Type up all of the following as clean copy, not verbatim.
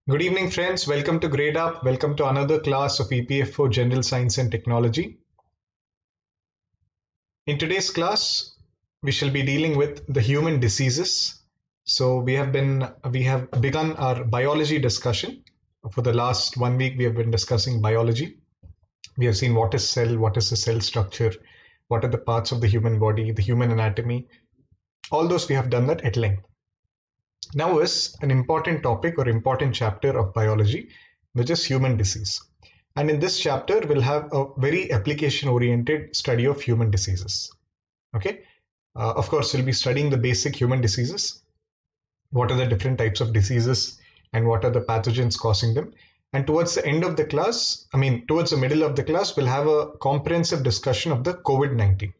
Good evening, friends. Welcome to Grade Up. Welcome to another class of EPFO General Science and Technology. In today's class, we shall be dealing with the human diseases. So we have begun our biology discussion. For the last 1 week, we have been discussing biology. We have seen what is cell, what is the cell structure, what are the parts of the human body, the human anatomy. All those we have done that at length. Now is an important topic or important chapter of biology, which is human disease. And in this chapter, we'll have a very application oriented study of human diseases. Okay. Of course, we'll be studying the basic human diseases. What are the different types of diseases and what are the pathogens causing them? And towards the end of the class, towards the middle of the class, we'll have a comprehensive discussion of the COVID-19.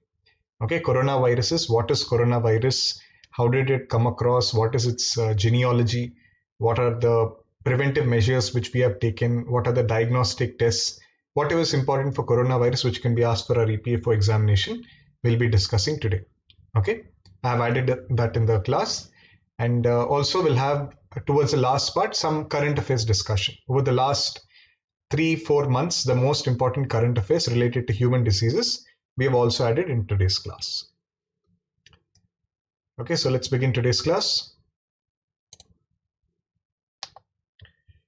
Okay, coronaviruses. What is coronavirus? How did it come across? What is its genealogy? What are the preventive measures which we have taken? What are the diagnostic tests? Whatever is important for coronavirus, which can be asked for our EPFO examination, we'll be discussing today. Okay, I have added that in the class. And also we'll have towards the last part some current affairs discussion. Over the last 3-4 months, the most important current affairs related to human diseases we have also added in today's class. Okay, so let's begin today's class.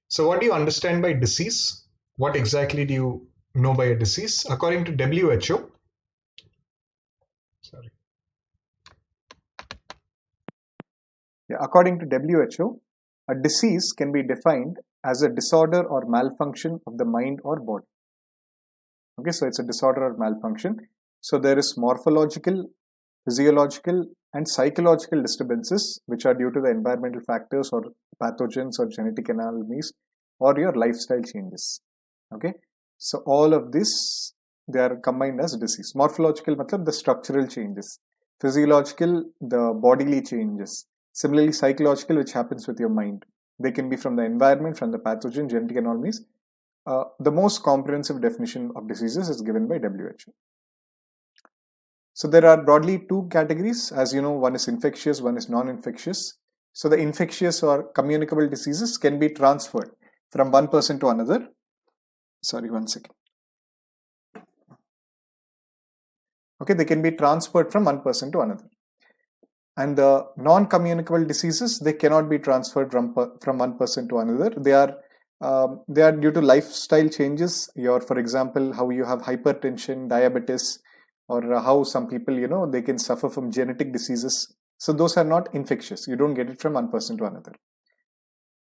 So what do you understand by disease? What exactly do you know by a disease? According to WHO, According to WHO, a disease can be defined as a disorder or malfunction of the mind or body. Okay, so it's a disorder or malfunction. So there is morphological, physiological, and psychological disturbances which are due to the environmental factors or pathogens or genetic anomalies or your lifestyle changes. Okay, so all of this, they are combined as disease. Morphological matlab the structural changes, physiological the bodily changes, similarly psychological which happens with your mind. They can be from the environment, from the pathogen, genetic anomalies. The most comprehensive definition of diseases is given by WHO. So there are broadly two categories. As you know, one is infectious, one is non-infectious. So the infectious or communicable diseases can be transferred from one person to another. Sorry, one second. Okay, they can be transferred from one person to another. And the non-communicable diseases, they cannot be transferred from one person to another. They are due to lifestyle changes. For example, how you have hypertension, diabetes, or how some people, they can suffer from genetic diseases. So those are not infectious. You don't get it from one person to another.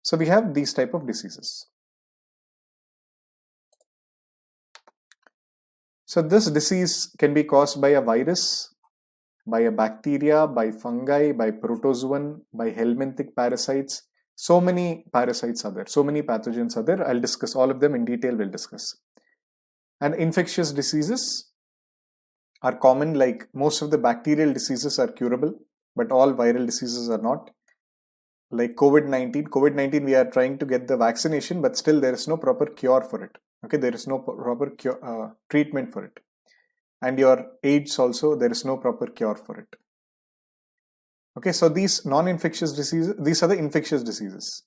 So we have these type of diseases. So this disease can be caused by a virus, by a bacteria, by fungi, by protozoan, by helminthic parasites. So many parasites are there. So many pathogens are there. I'll discuss all of them in detail. We'll discuss. And infectious diseases are common. Like most of the bacterial diseases are curable, but all viral diseases are not. Like COVID-19, we are trying to get the vaccination, but still there is no proper cure for it. Okay, there is no proper treatment for it. And your AIDS also, there is no proper cure for it. Okay, so these non-infectious diseases, these are the infectious diseases.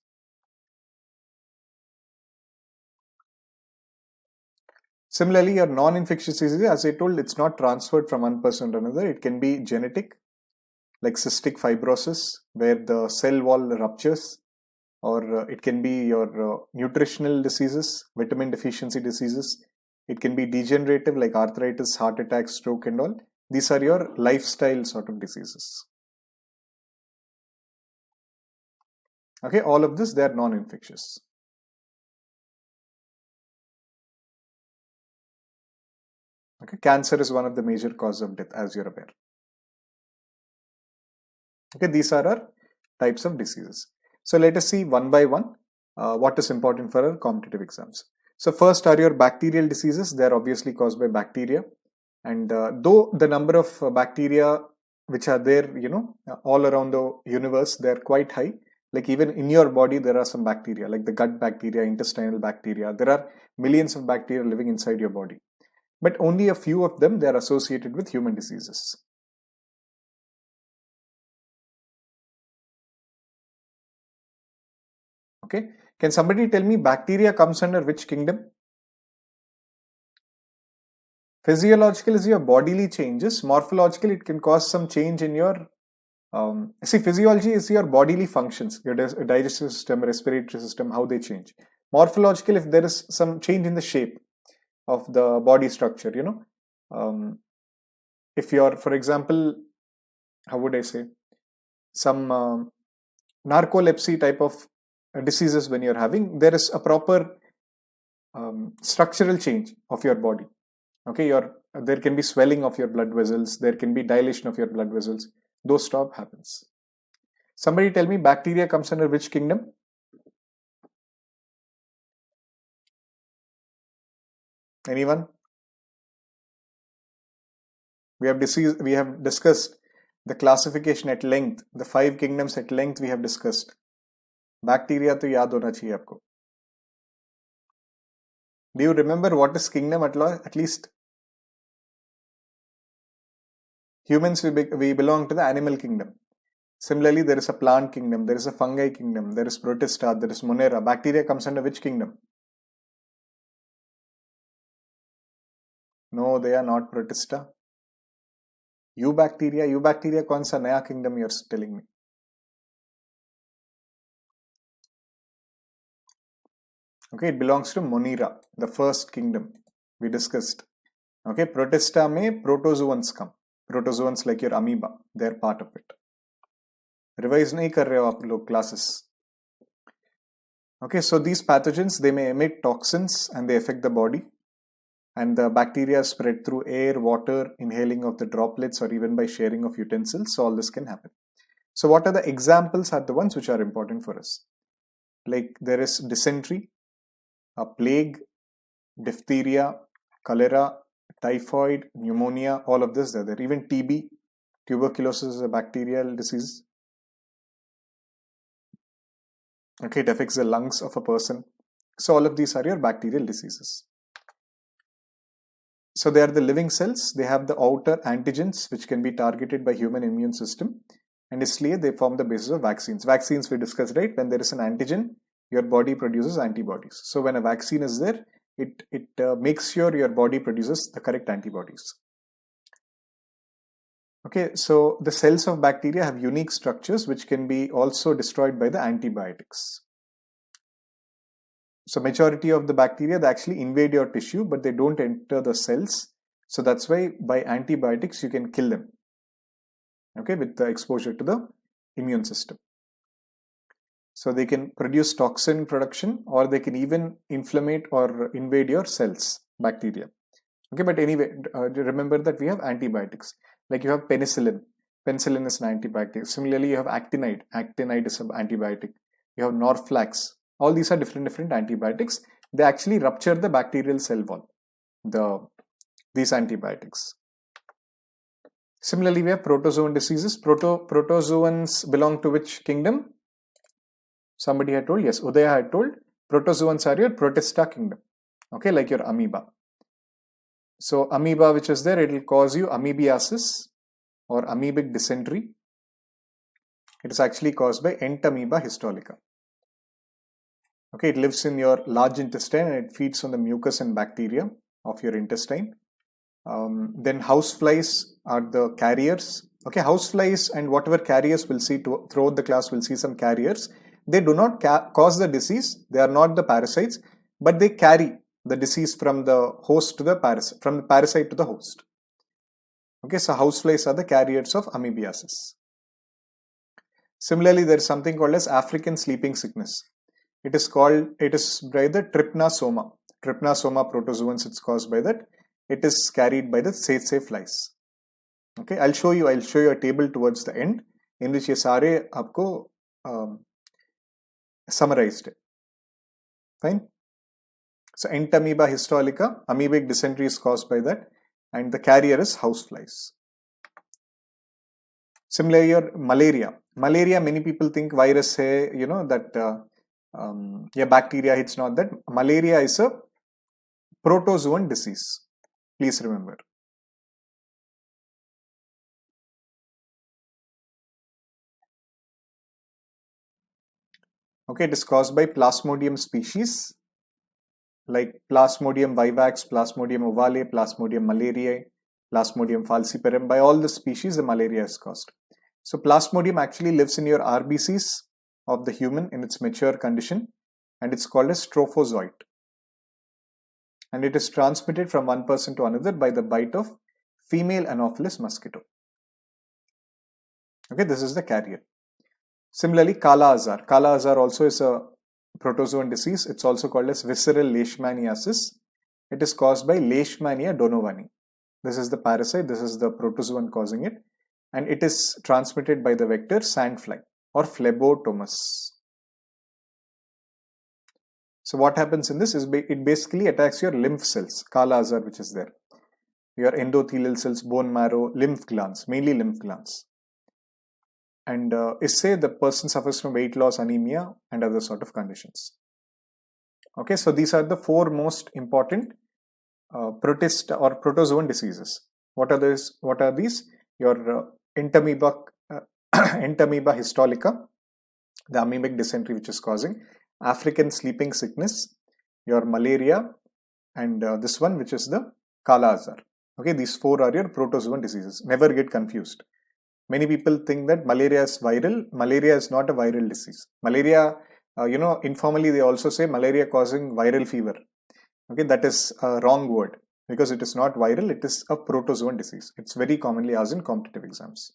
Similarly, your non-infectious disease, as I told, it's not transferred from one person to another. It can be genetic, like cystic fibrosis, where the cell wall ruptures, or it can be your nutritional diseases, vitamin deficiency diseases. It can be degenerative, like arthritis, heart attack, stroke, and all. These are your lifestyle sort of diseases. Okay, all of this, they are non-infectious. Okay, cancer is one of the major causes of death, as you're aware. Okay, these are our types of diseases. So let us see one by one what is important for our competitive exams. So first are your bacterial diseases. They are obviously caused by bacteria. And though the number of bacteria which are there, all around the universe, they are quite high. Like even in your body, there are some bacteria, like the gut bacteria, intestinal bacteria. There are millions of bacteria living inside your body. But only a few of them, they are associated with human diseases. Okay, Can somebody tell me bacteria comes under which kingdom? Physiological is your bodily changes. Morphological, it can cause some change in your see, physiology is your bodily functions, your digestive system, respiratory system, how they change. Morphological, if there is some change in the shape of the body structure, if you're, for example, how would I say, some narcolepsy type of diseases when you're having, there is a proper structural change of your body. Okay, there can be swelling of your blood vessels, there can be dilation of your blood vessels. Those stuff happens. Somebody tell me bacteria comes under which kingdom? Anyone? We have discussed the classification at length, the 5 kingdoms at length we have discussed. Bacteria to yaad hona chahiye aapko. Do you remember what is kingdom at least? Humans, we belong to the animal kingdom. Similarly, there is a plant kingdom, there is a fungi kingdom, there is Protista, there is Monera. Bacteria comes under which kingdom? No, they are not Protista. Eubacteria कौन सा नया kingdom you're telling me? Okay, it belongs to Monera, the first kingdom we discussed. Okay, Protista में protozoans come. Protozoans like your amoeba, they're part of it. Revise नहीं कर रहे हो आप लोग classes. Okay, so these pathogens, they may emit toxins and they affect the body. And the bacteria spread through air, water, inhaling of the droplets, or even by sharing of utensils. So all this can happen. So what are the examples are the ones which are important for us? Like there is dysentery, a plague, diphtheria, cholera, typhoid, pneumonia, all of this are there. Even TB, tuberculosis is a bacterial disease. Okay, it affects the lungs of a person. So all of these are your bacterial diseases. So they are the living cells. They have the outer antigens which can be targeted by human immune system. And isliye they form the basis of vaccines. Vaccines we discussed, right? When there is an antigen, your body produces antibodies. So when a vaccine is there, it makes sure your body produces the correct antibodies. Okay, so the cells of bacteria have unique structures which can be also destroyed by the antibiotics. So majority of the bacteria, they actually invade your tissue, but they don't enter the cells. So that's why by antibiotics, you can kill them. Okay, with the exposure to the immune system. So they can produce toxin production, or they can even inflammate or invade your cells, bacteria. Okay, but anyway, remember that we have antibiotics. Like you have penicillin. Penicillin is an antibiotic. Similarly, you have actinide. Actinide is an antibiotic. You have Norflax. All these are different antibiotics. They actually rupture the bacterial cell wall, these antibiotics. Similarly, we have protozoan diseases. Protozoans belong to which kingdom? Somebody had told, yes, Udaya had told. Protozoans are your Protista kingdom. Okay, like your amoeba. So amoeba which is there, it will cause you amoebiasis or amoebic dysentery. It is actually caused by Entamoeba histolica. Okay, it lives in your large intestine and it feeds on the mucus and bacteria of your intestine. Then houseflies are the carriers. Okay, houseflies and whatever carriers we'll see throughout the class, we'll see some carriers. They do not cause the disease. They are not the parasites, but they carry the disease from the host to the parasite, from the parasite to the host. Okay, so houseflies are the carriers of amoebiasis. Similarly, there is something called as African sleeping sickness. It is by the trypanosoma. Trypanosoma protozoans, it's caused by that. It is carried by the tsetse flies. Okay, I'll show you a table towards the end in which ye sare aapko summarized. Fine. So Entamoeba histolica, amoebic dysentery is caused by that, and the carrier is houseflies. Similarly, your malaria. Malaria, many people think virus hai, that bacteria. It's not that. Malaria is a protozoan disease. Please remember. Okay, it is caused by Plasmodium species like Plasmodium vivax, Plasmodium ovale, Plasmodium malariae, Plasmodium falciparum. By all the species, the malaria is caused. So Plasmodium actually lives in your RBCs of the human in its mature condition, and it's called as trophozoite. And it is transmitted from one person to another by the bite of female Anopheles mosquito. Okay, this is the carrier. Similarly, Kala Azar. Kala Azar also is a protozoan disease. It's also called as visceral leishmaniasis. It is caused by Leishmania donovani. This is the parasite. This is the protozoan causing it. And it is transmitted by the vector sandfly or Phlebotomus. So what happens in this is it basically attacks your lymph cells, Kala Azar, which is there. Your endothelial cells, bone marrow, lymph glands, mainly lymph glands. And say the person suffers from weight loss, anemia, and other sort of conditions. Okay, so these are the four most important protist or protozoan diseases. What are these? What are these? Your Entamoeba histolica, the amoebic dysentery which is causing, African sleeping sickness, your malaria, and this one which is the Kala Azar. Okay, these four are your protozoan diseases. Never get confused. Many people think that malaria is viral. Malaria is not a viral disease. Malaria, informally they also say malaria causing viral fever. Okay, that is a wrong word because it is not viral. It is a protozoan disease. It's very commonly asked in competitive exams.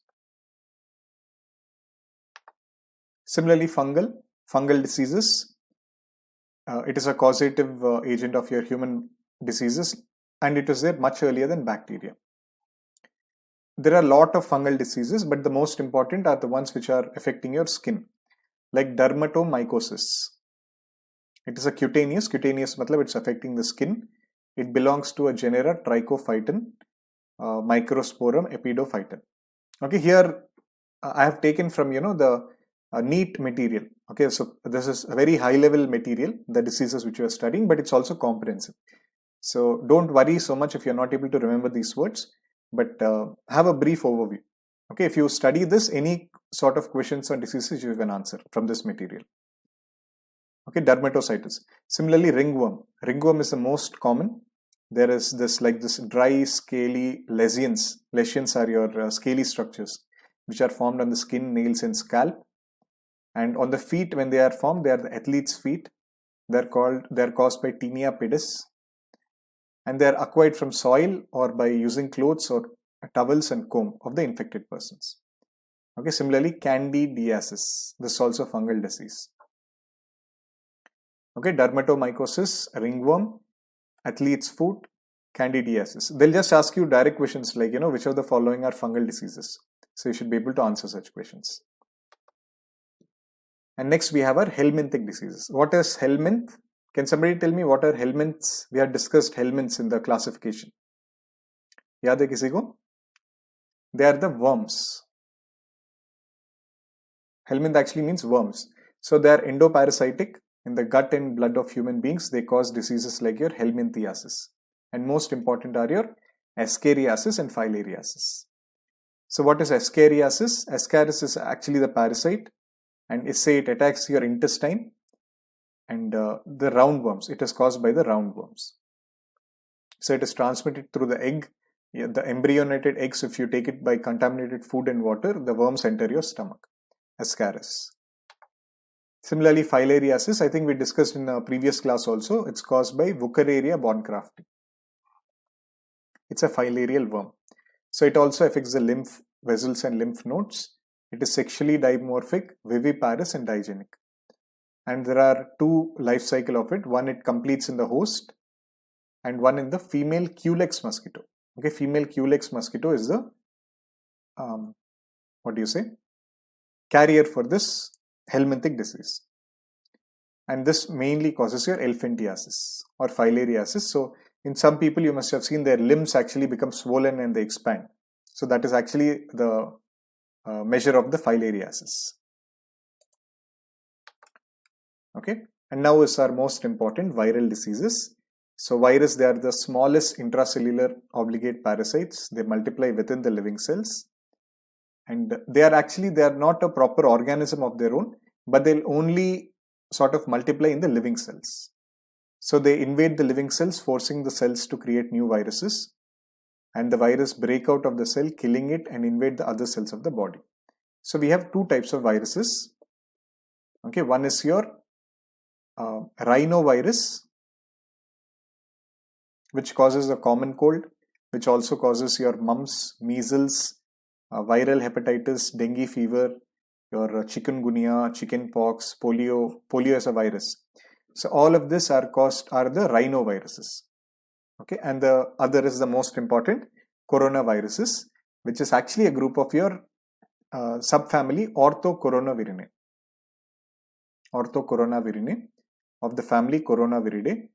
Similarly, fungal diseases. It is a causative agent of your human diseases, and it is there much earlier than bacteria. There are a lot of fungal diseases, but the most important are the ones which are affecting your skin, like dermatomycosis. It is a cutaneous matlab it's affecting the skin. It belongs to a genera Trichophyton, Microsporum epidophyton. Okay, here I have taken from the NEET material. Okay, so this is a very high level material, the diseases which you are studying, but it's also comprehensive. So don't worry so much if you're not able to remember these words, but have a brief overview. Okay, if you study this, any sort of questions on diseases you can answer from this material. Okay, dermatositis. Similarly, ringworm. Ringworm is the most common. There is this dry, scaly lesions. Lesions are your scaly structures which are formed on the skin, nails, and scalp. And on the feet, when they are formed, they are the athlete's feet. They're caused by Tinea pedis. And they are acquired from soil or by using clothes or towels and comb of the infected persons. Okay, similarly, candidiasis. This is also fungal disease. Okay, dermatomycosis, ringworm, athlete's foot, candidiasis. They'll just ask you direct questions like, which of the following are fungal diseases. So you should be able to answer such questions. And next we have our helminthic diseases. What is helminth? Can somebody tell me what are helminths? We had discussed helminths in the classification. Yaad hai kisi ko? They are the worms. Helminth actually means worms. So they are endoparasitic. In the gut and blood of human beings, they cause diseases like your helminthiasis. And most important are your Escheriasis and Filariasis. So what is Escheriasis? Escheriasis is actually the parasite, and it attacks your intestine and the roundworms. It is caused by the roundworms. So it is transmitted through the egg. The embryonated eggs, if you take it by contaminated food and water, the worms enter your stomach. Escheriasis. Similarly, filariasis, I think we discussed in a previous class also. It's caused by Wuchereria baumkrafti. It's a filarial worm. So it also affects the lymph vessels and lymph nodes. It is sexually dimorphic, viviparous, and digenic. And there are two life cycle of it. One, it completes in the host, and one in the female Culex mosquito. Okay, female Culex mosquito is the carrier for this helminthic disease. And this mainly causes your elephantiasis or filariasis. So in some people, you must have seen their limbs actually become swollen and they expand. So that is actually the measure of the filariasis. Okay, and now is our most important viral diseases. So virus, they are the smallest intracellular obligate parasites. They multiply within the living cells. And they are not a proper organism of their own, but they'll only sort of multiply in the living cells. So they invade the living cells, forcing the cells to create new viruses, and the virus break out of the cell, killing it and invade the other cells of the body. So we have two types of viruses. Okay, one is your rhinovirus, which causes a common cold, which also causes your mumps, measles, viral hepatitis, dengue fever, your chikungunya, chickenpox, polio as a virus. So all of this are the rhinoviruses. Okay, and the other is the most important, coronaviruses, which is actually a group of your subfamily Orthocoronavirinae of the family Coronaviridae,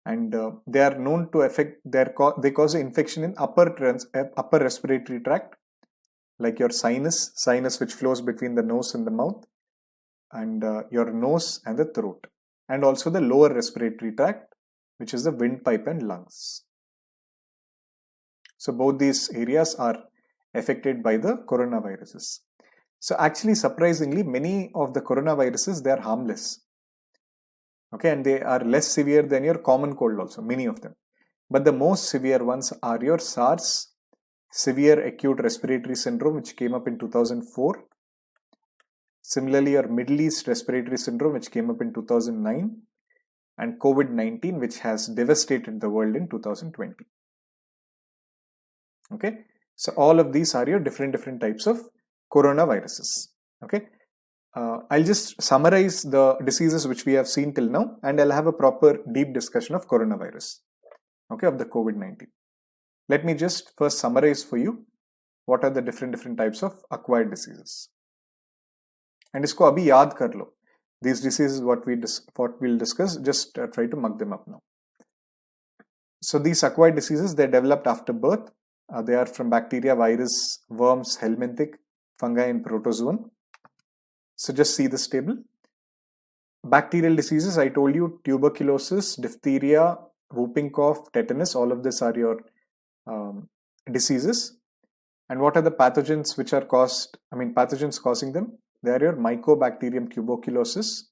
and they are known to affect they cause infection in upper respiratory tract, like your sinus which flows between the nose and the mouth, and your nose and the throat, and also the lower respiratory tract, which is the windpipe and lungs. So both these areas are affected by the coronaviruses. So actually, surprisingly, many of the coronaviruses, they are harmless. Okay, and they are less severe than your common cold also, many of them. But the most severe ones are your SARS, severe acute respiratory syndrome, which came up in 2004. Similarly, your Middle East respiratory syndrome, which came up in 2009, and COVID-19, which has devastated the world in 2020. Okay, so all of these are your different types of coronaviruses. Okay, I'll just summarize the diseases which we have seen till now, and I'll have a proper deep discussion of coronavirus. Okay, of the COVID-19. Let me just first summarize for you what are the different types of acquired diseases. And isko abhi yaad kar lo. These diseases what we'll discuss, just try to mug them up now. So these acquired diseases, they're developed after birth. They are from bacteria, virus, worms, helminthic, fungi, and protozoan. So just see this table. Bacterial diseases, I told you, tuberculosis, diphtheria, whooping cough, tetanus, all of this are your diseases. And what are the pathogens which are pathogens causing them? They are your Mycobacterium tuberculosis.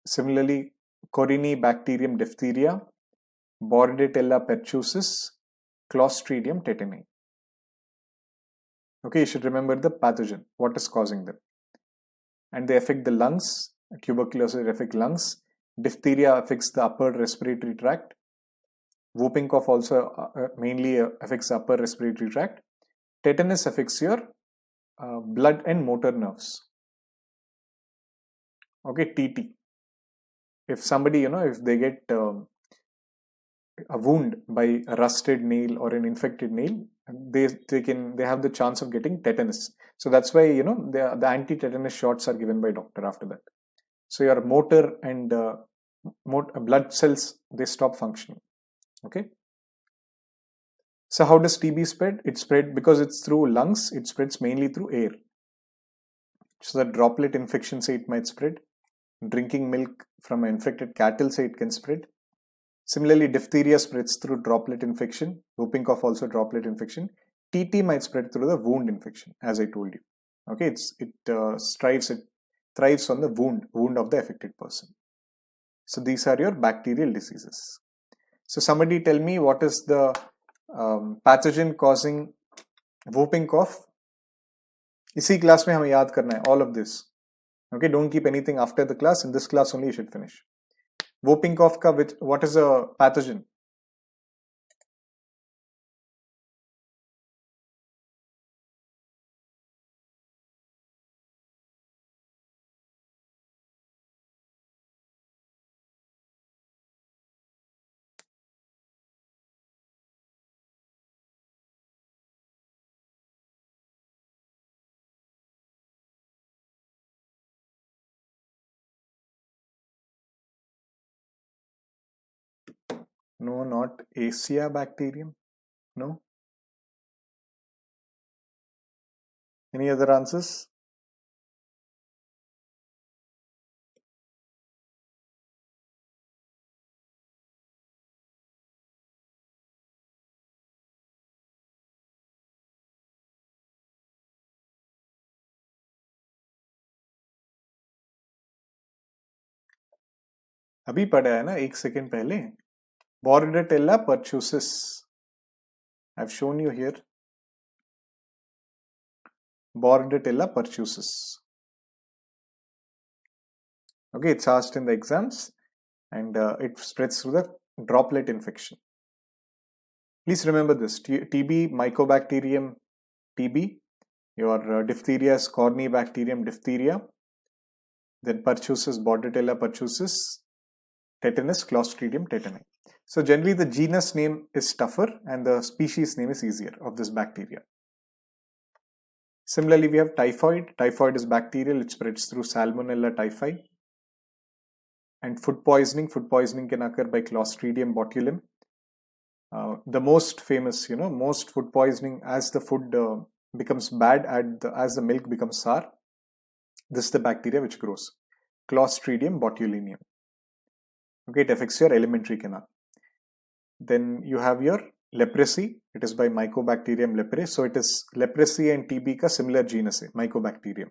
Similarly, Corynebacterium diphtheria, Bordetella pertussis, Clostridium tetani. Okay, you should remember the pathogen, what is causing them. And they affect the lungs. Tuberculosis affects lungs. Diphtheria affects the upper respiratory tract. Whooping cough also mainly affects the upper respiratory tract. Tetanus affects your blood and motor nerves. Okay, TT. If somebody, if they get a wound by a rusted nail or an infected nail, they have the chance of getting tetanus. So that's why the anti-tetanus shots are given by doctor after that. So your motor and blood cells, they stop functioning. Okay. So how does TB spread? It spread because it's through lungs. It spreads mainly through air. So the droplet infection, say it might spread. Drinking milk from an infected cattle, say it can spread. Similarly, diphtheria spreads through droplet infection. Whooping cough also droplet infection. TT might spread through the wound infection, as I told you. Okay, it thrives on the wound of the affected person. So these are your bacterial diseases. So somebody tell me what is the pathogen causing whooping cough. इसी class में हमें याद करना है all of this. Okay, don't keep anything after the class. In this class only you should finish. Whooping cough ka what is a pathogen? No, not Aciabacterium. No. Any other answers? अभी पढ़ा है ना 1 second पहले. Bordetella pertussis. I've shown you here. Bordetella pertussis. Okay, it's asked in the exams, and it spreads through the droplet infection. Please remember this: TB, Mycobacterium TB. Your diphtheria is Corynebacterium diphtheria. Then pertussis, Bordetella pertussis. Tetanus, Clostridium tetani. So generally the genus name is tougher and the species name is easier of this bacteria. Similarly, we have typhoid. Typhoid is bacterial. It spreads through Salmonella typhi. And food poisoning. Food poisoning can occur by Clostridium botulinum. The most famous, most food poisoning as the food becomes bad, as the milk becomes sour. This is the bacteria which grows. Clostridium botulinum. Okay, it affects your alimentary canal. Then you have your leprosy. It is by Mycobacterium leprae. So it is leprosy and TB ka similar genus hai, Mycobacterium.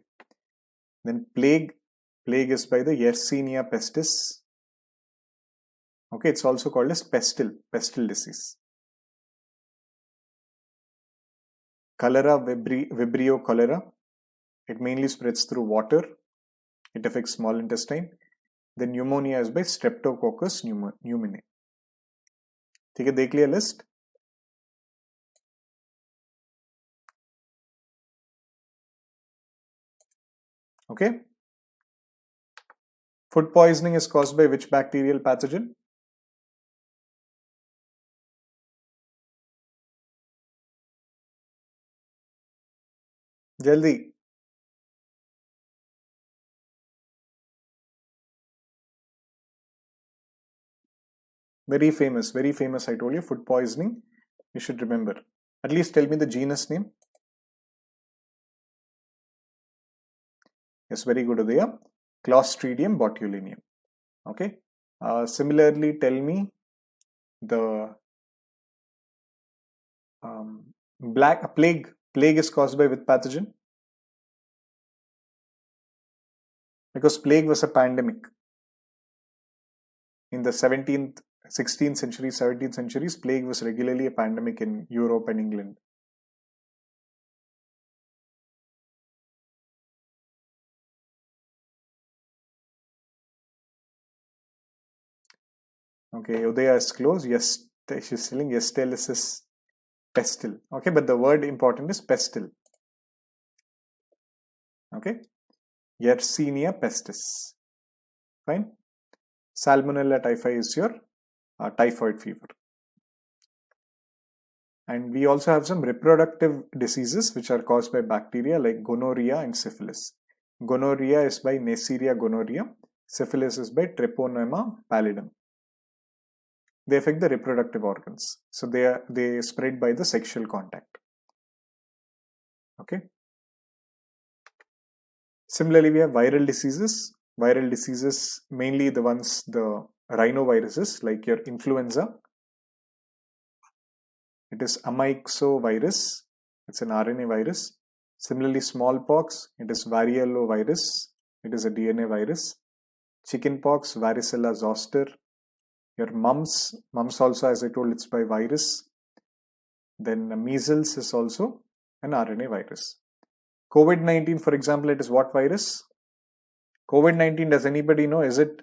Then plague. Plague is by the Yersinia pestis. Okay, it's also called as pestle disease. Cholera, Vibrio cholera. It mainly spreads through water. It affects small intestine. Then pneumonia is by Streptococcus pneumoniae. ठीक है, देख लिया list. Okay. Food poisoning is caused by which bacterial pathogen? Jaldi. Very famous, I told you, food poisoning. You should remember. At least tell me the genus name. Yes, very good, Udaya. Clostridium botulinum. Okay. Similarly, tell me the plague. Plague is caused by which pathogen? Because plague was a pandemic. In the 17th, 16th century, 17th centuries, plague was regularly a pandemic in Europe and England. Okay, Udaya is close. Yes, she's telling Yestelis is pestle. Okay, but the word important is pestle. Okay, Yersinia pestis. Fine. Salmonella typhi is your typhoid fever. And we also have some reproductive diseases which are caused by bacteria like gonorrhea and syphilis. Gonorrhea is by Neisseria gonorrhea. Syphilis is by Treponema pallidum. They affect the reproductive organs. So they spread by the sexual contact. Okay. Similarly, we have viral diseases. Viral diseases, mainly the ones, the rhinoviruses, like your influenza. It is Amyxovirus. It's an RNA virus. Similarly, smallpox. It is variovirus. It is a DNA virus. Chickenpox, varicella zoster. Your mumps also, as I told, it's by virus. Then measles is also an RNA virus. COVID-19, for example, it is what virus? COVID-19, does anybody know? Is it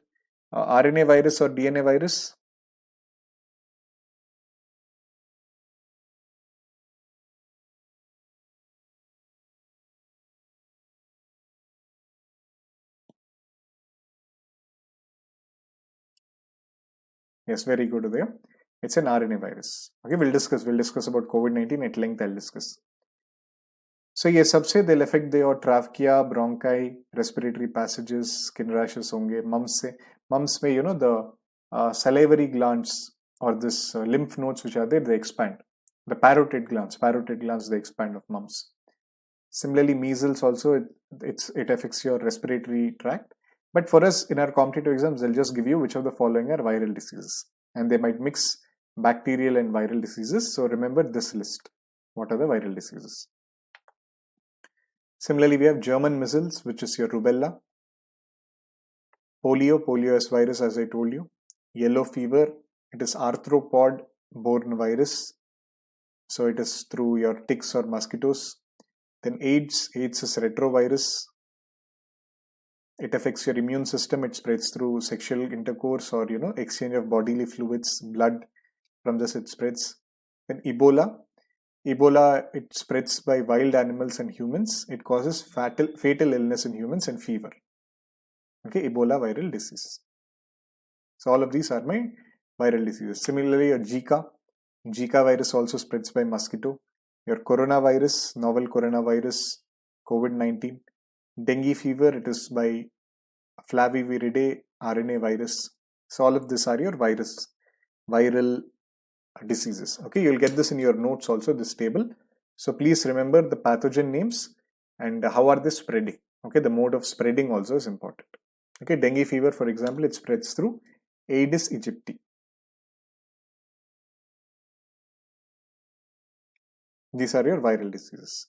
RNA virus or DNA virus? Yes, very good, Udaya. It's an RNA virus. Okay, we'll discuss about COVID-19 at length. I'll discuss. So ये सबसे they'll affect your trachea, bronchi, respiratory passages, skin rashes होंगे. Mumps में the salivary glands or this lymph nodes which are there, they expand. The parotid glands they expand of mumps. Similarly, measles also it affects your respiratory tract. But for us in our competitive exams, they'll just give you which of the following are viral diseases, and they might mix bacterial and viral diseases. So remember this list. What are the viral diseases? Similarly, we have German measles, which is your rubella. Polio is virus, as I told you. Yellow fever, it is arthropod-borne virus. So it is through your ticks or mosquitoes. Then AIDS is retrovirus. It affects your immune system. It spreads through sexual intercourse or exchange of bodily fluids, blood. From this it spreads. Then Ebola, it spreads by wild animals and humans. It causes fatal illness in humans and fever. Okay, Ebola viral disease. So all of these are my viral diseases. Similarly, your Zika virus also spreads by mosquito. Your coronavirus, novel coronavirus, COVID-19. Dengue fever, it is by Flaviviridae RNA virus. So all of these are your viral diseases. Okay, you'll get this in your notes also, this table. So please remember the pathogen names and how are they spreading. Okay, the mode of spreading also is important. Okay, dengue fever, for example, it spreads through Aedes aegypti. These are your viral diseases.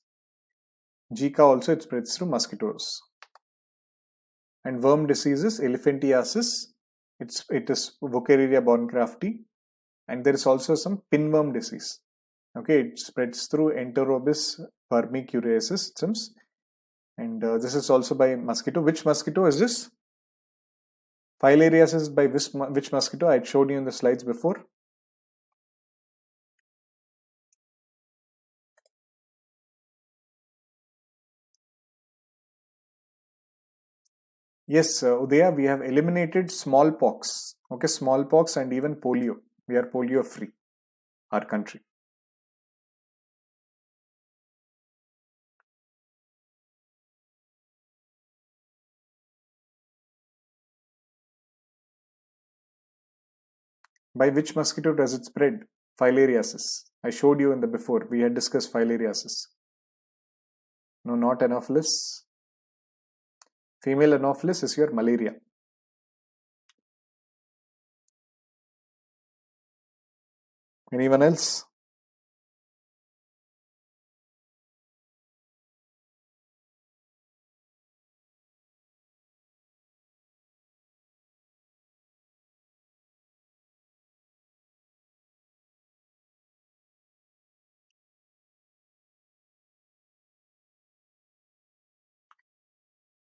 Zika also, it spreads through mosquitoes. And worm diseases, elephantiasis, it is Wuchereria baumcrafti. And there is also some pinworm disease. Okay, it spreads through Enterobis vermicuriasis. And this is also by mosquito. Which mosquito is this? Filariasis by which mosquito? I had showed you in the slides before. Yes, Udaya, we have eliminated smallpox. Okay, smallpox and even polio. We are polio free, our country. By which mosquito does it spread? Filariasis. I showed you in the before. We had discussed filariasis. No, not Anopheles. Female Anopheles is your malaria. Anyone else?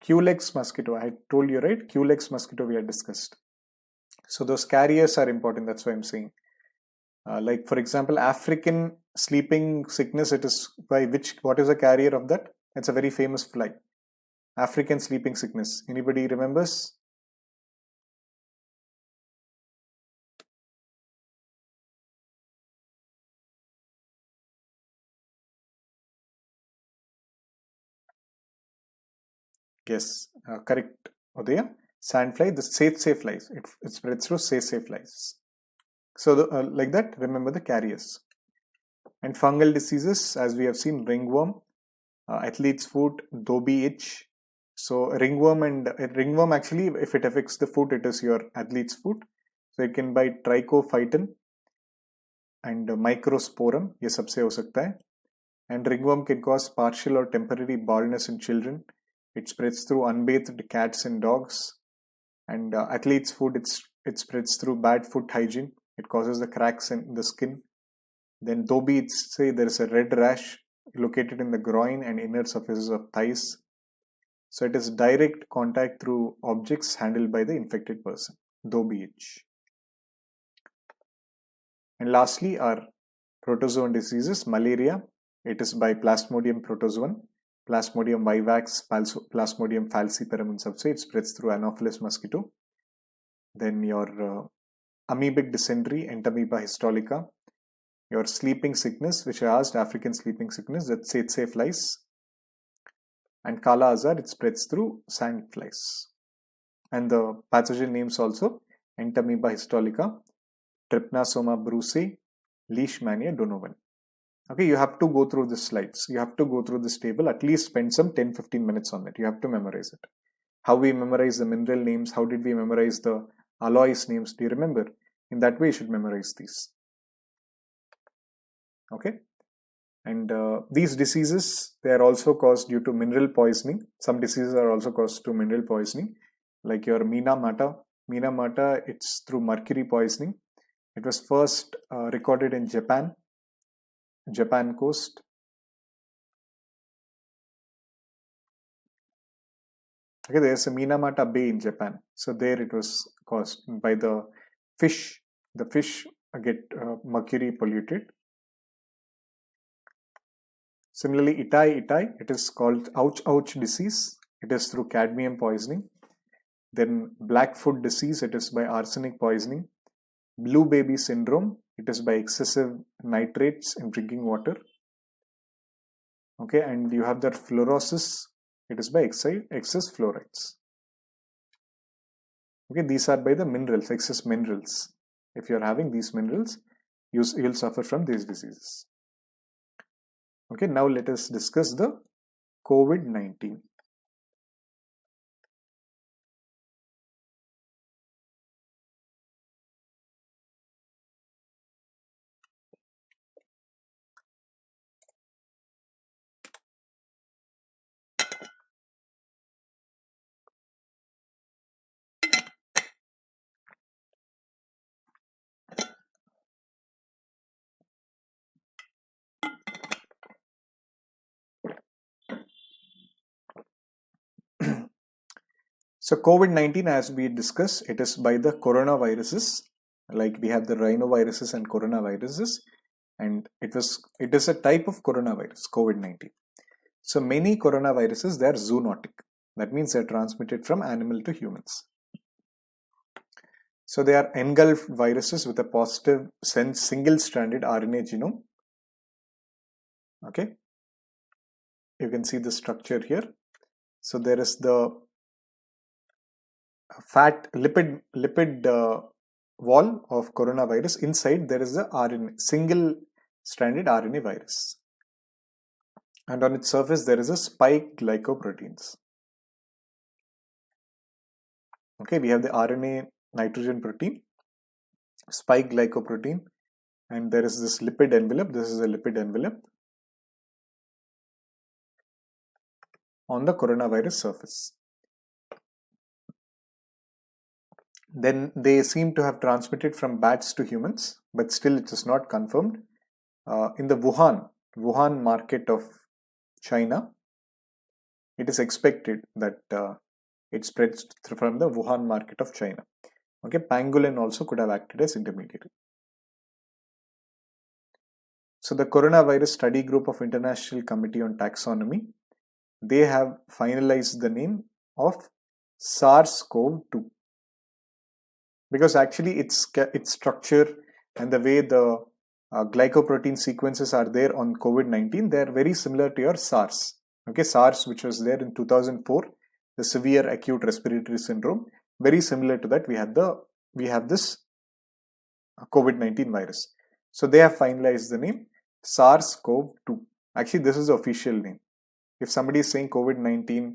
Culex mosquito. I told you, right? Culex mosquito we had discussed. So those carriers are important. That's why I'm saying. Like for example, African sleeping sickness. It is by what is the carrier of that? It's a very famous fly. African sleeping sickness. Anybody remembers? Yes, correct, Udaya. Sandfly, the tsetse flies. It spreads through tsetse flies. So like that, remember the carriers. And fungal diseases, as we have seen, ringworm, athlete's foot, Dobie itch. So ringworm actually, if it affects the foot, it is your athlete's foot. So it can bite trichophyton and microsporum. ये सबसे हो सकता है. And ringworm can cause partial or temporary baldness in children. It spreads through unbathed cats and dogs. And athlete's foot, it spreads through bad foot hygiene. It causes the cracks in the skin. Then Dobie, say there is a red rash located in the groin and inner surfaces of thighs. So it is direct contact through objects handled by the infected person. Dobie itch. And lastly are protozoan diseases. Malaria, it is by Plasmodium protozoan. Plasmodium vivax, Plasmodium falciparum in subset. It spreads through Anopheles mosquito. Then your amoebic dysentery, Entamoeba histolica. Your sleeping sickness, which I asked, African sleeping sickness, that's tsetse flies. And Kala Azar, it spreads through sand flies. And the pathogen names also, Entamoeba histolica, Trypanosoma brucei, Leishmania donovan. Okay, you have to go through the slides. You have to go through this table, at least spend some 10-15 minutes on it. You have to memorize it. How we memorize the mineral names, how did we memorize the alloys names, do you remember? In that way, you should memorize these. Okay, and these diseases, they are also caused due to mineral poisoning. Some diseases are also caused to mineral poisoning, like your Minamata, it's through mercury poisoning. It was first recorded in Japan coast. Okay, there's a Minamata Bay in Japan. So there it was caused by the fish. The fish get mercury polluted. Similarly, Itai, it is called ouch disease. It is through cadmium poisoning. Then Blackfoot disease, it is by arsenic poisoning. Blue baby syndrome, it is by excessive nitrates in drinking water. Okay, and you have that fluorosis, it is by excess fluorides. Okay, these are by the minerals, excess minerals. If you are having these minerals, you will suffer from these diseases. Okay, now let us discuss the COVID-19. So COVID-19, as we discussed, it is by the coronaviruses, like we have the rhinoviruses and coronaviruses, and it is a type of coronavirus, COVID-19. So many coronaviruses, they are zoonotic. That means they are transmitted from animal to humans. So they are engulfed viruses with a positive single-stranded RNA genome. Okay, you can see the structure here. So there is the fat lipid wall of coronavirus. Inside there is the RNA, single-stranded RNA virus, and on its surface there is a spike glycoproteins. Okay, we have the RNA nitrogen protein, spike glycoprotein, and there is this lipid envelope. This is a lipid envelope on the coronavirus surface. Then they seem to have transmitted from bats to humans, but still it is not confirmed. In the Wuhan market of China, it is expected that it spreads from the Wuhan market of China. Okay, pangolin also could have acted as intermediary. So the coronavirus study group of International Committee on Taxonomy, they have finalized the name of SARS-CoV-2, because actually its structure and the way the glycoprotein sequences are there on COVID-19, they are very similar to your SARS. Okay, SARS, which was there in 2004, the severe acute respiratory syndrome, very similar to that. We have this COVID-19 virus. So they have finalized the name SARS-CoV-2. Actually, this is the official name. If somebody is saying COVID-19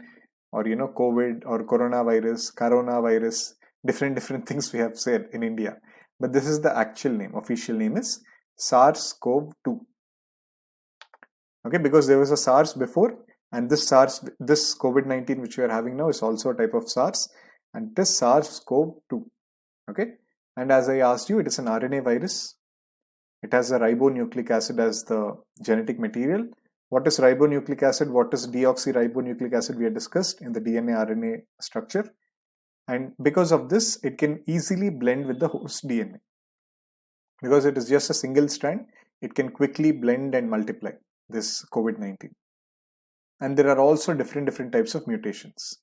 or COVID or coronavirus, different things we have said in India, but this is the actual name. Official name is SARS-CoV-2. Okay, because there was a SARS before, and this COVID-19 which we are having now is also a type of SARS, and this SARS-CoV-2. Okay, and as I asked you, it is an RNA virus. It has a ribonucleic acid as the genetic material. What is ribonucleic acid? What is deoxyribonucleic acid? We have discussed in the DNA RNA structure. And because of this, it can easily blend with the host DNA. Because it is just a single strand, it can quickly blend and multiply, this COVID-19. And there are also different types of mutations.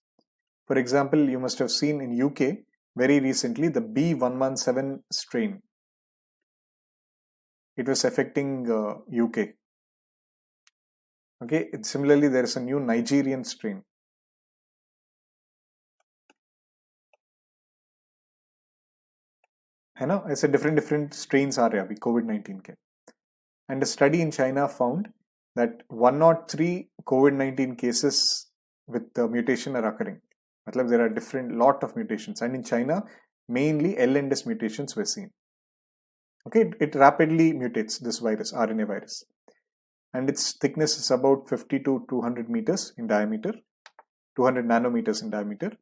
For example, you must have seen in UK very recently the B117 strain. It was affecting UK. Okay, similarly there is a new Nigerian strain. It's a different strains are अभी COVID-19 के. And a study in China found that 103 COVID-19 cases with the mutation are occurring. मतलब there are lot of mutations, and in China mainly L-NDS mutations were seen. Okay, it rapidly mutates, this virus, RNA virus, and its thickness is about 50 to 200 meters in diameter, 200 nanometers in diameter,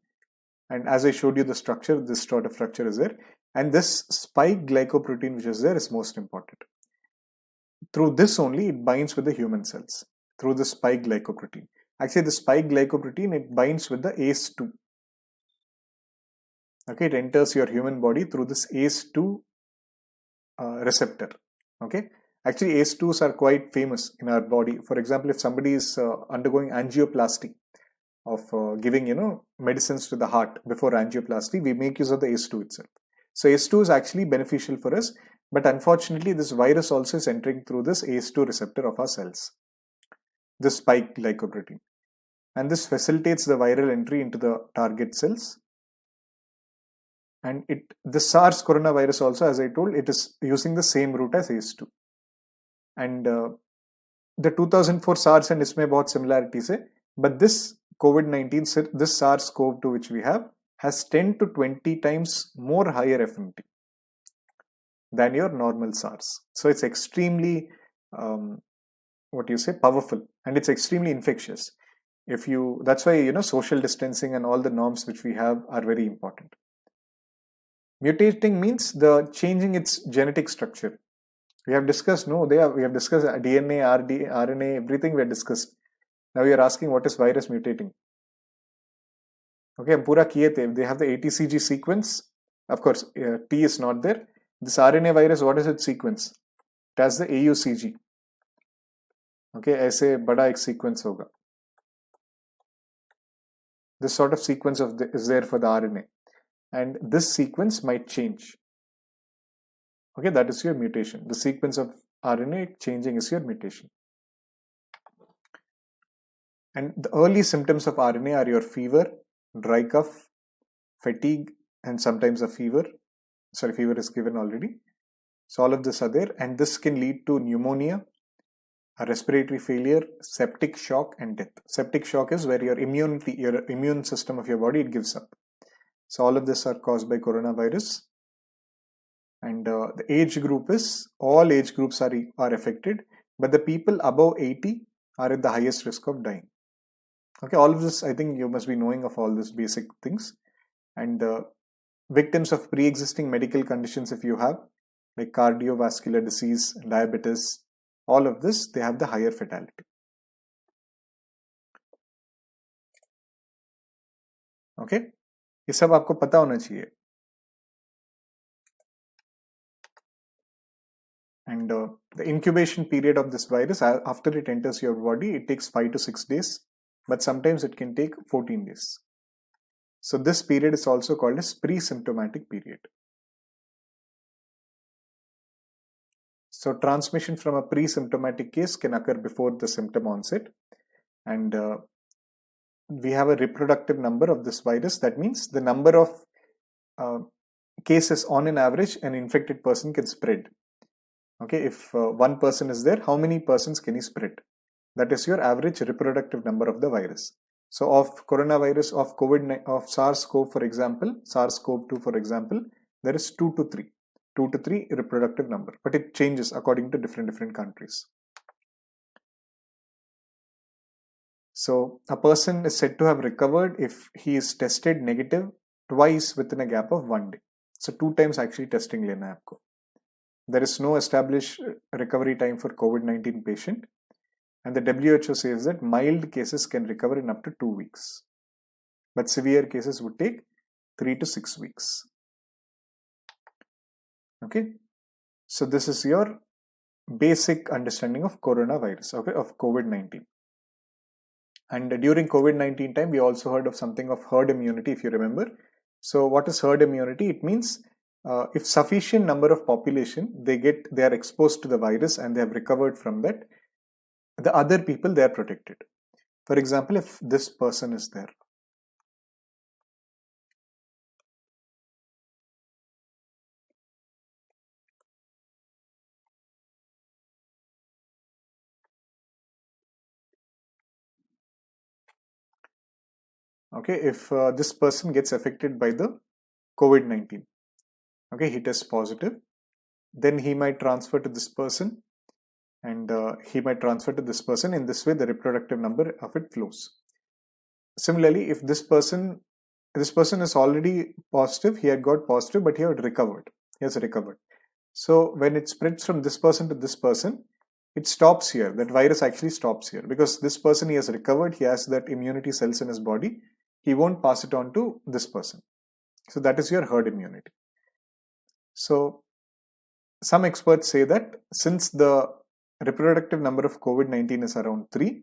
And as I showed you the structure, this sort of structure is there. And this spike glycoprotein which is there is most important. Through this only it binds with the human cells, through the spike glycoprotein. Actually, the spike glycoprotein, it binds with the ACE2. Okay, it enters your human body through this ACE2 receptor. Okay, actually ACE2s are quite famous in our body. For example, if somebody is undergoing angioplasty of giving medicines to the heart before angioplasty, we make use of the ACE2 itself. So ACE2 is actually beneficial for us, but unfortunately this virus also is entering through this ACE2 receptor of our cells, this spike glycoprotein, and this facilitates the viral entry into the target cells. And the SARS coronavirus also, as I told, it is using the same route as ACE2. And the 2004 SARS and इसमें बहुत similarities है, but this COVID-19, this SARS-CoV-2 which we have, has 10 to 20 times more higher affinity than your normal SARS. So it's extremely, powerful, and it's extremely infectious. That's why, social distancing and all the norms which we have are very important. Mutating means the changing its genetic structure. We have discussed, we have discussed DNA, RNA, everything we have discussed. Now you are asking what is virus mutating. Okay, हम पूरा किए थे. They have the ATCG sequence. Of course, T is not there. This RNA virus, what is its sequence? It has the AUCG. Okay, ऐसे बड़ा एक sequence होगा. This sort of sequence is there for the RNA. And this sequence might change. Okay, that is your mutation. The sequence of RNA changing is your mutation. And the early symptoms of RNA are your fever, dry cough, fatigue, and sometimes a fever. Sorry, fever is given already. So all of this are there, and this can lead to pneumonia, a respiratory failure, septic shock, and death. Septic shock is where your immune system of your body, it gives up. So all of this are caused by coronavirus. And the age group is, all age groups are affected, but the people above 80 are at the highest risk of dying. Okay, all of this, I think you must be knowing of all these basic things. And victims of pre-existing medical conditions, if you have, like cardiovascular disease, diabetes, all of this, they have the higher fatality. Okay, ये सब आपको पता होना चाहिए. And the incubation period of this virus, after it enters your body, it takes 5 to 6 days, but sometimes it can take 14 days. So this period is also called as pre-symptomatic period. So transmission from a pre-symptomatic case can occur before the symptom onset. And we have a reproductive number of this virus. That means the number of cases on an average an infected person can spread. Okay, if one person is there, how many persons can he spread? That is your average reproductive number of the virus. So of coronavirus, of SARS-CoV, for example, SARS-CoV-2, for example, there is 2 to 3 reproductive number, but it changes according to different countries. So a person is said to have recovered if he is tested negative twice within a gap of 1 day. So 2 times actually testing lena hai aapko. There is no established recovery time for COVID-19 patient, and the WHO says that mild cases can recover in up to 2 weeks, but severe cases would take 3 to 6 weeks. Okay, so this is your basic understanding of coronavirus, okay, of COVID-19. And during COVID-19 time, we also heard of something of herd immunity, if you remember. So what is herd immunity? It means if sufficient number of population, they are exposed to the virus and they have recovered from that, the other people, they are protected. For example, if this person is there, okay, if this person gets affected by the COVID-19, okay, he tests positive, then he might transfer to this person, and he might transfer to this person. In this way, the reproductive number of it flows. Similarly, if this person this person is already positive. He had got positive, but he had recovered. He has recovered. So when it spreads from this person to this person, it stops here. That virus actually stops here because this person, he has recovered. He has that immunity cells in his body. He won't pass it on to this person. So that is your herd immunity. So some experts say that since the reproductive number of COVID-19 is around 3,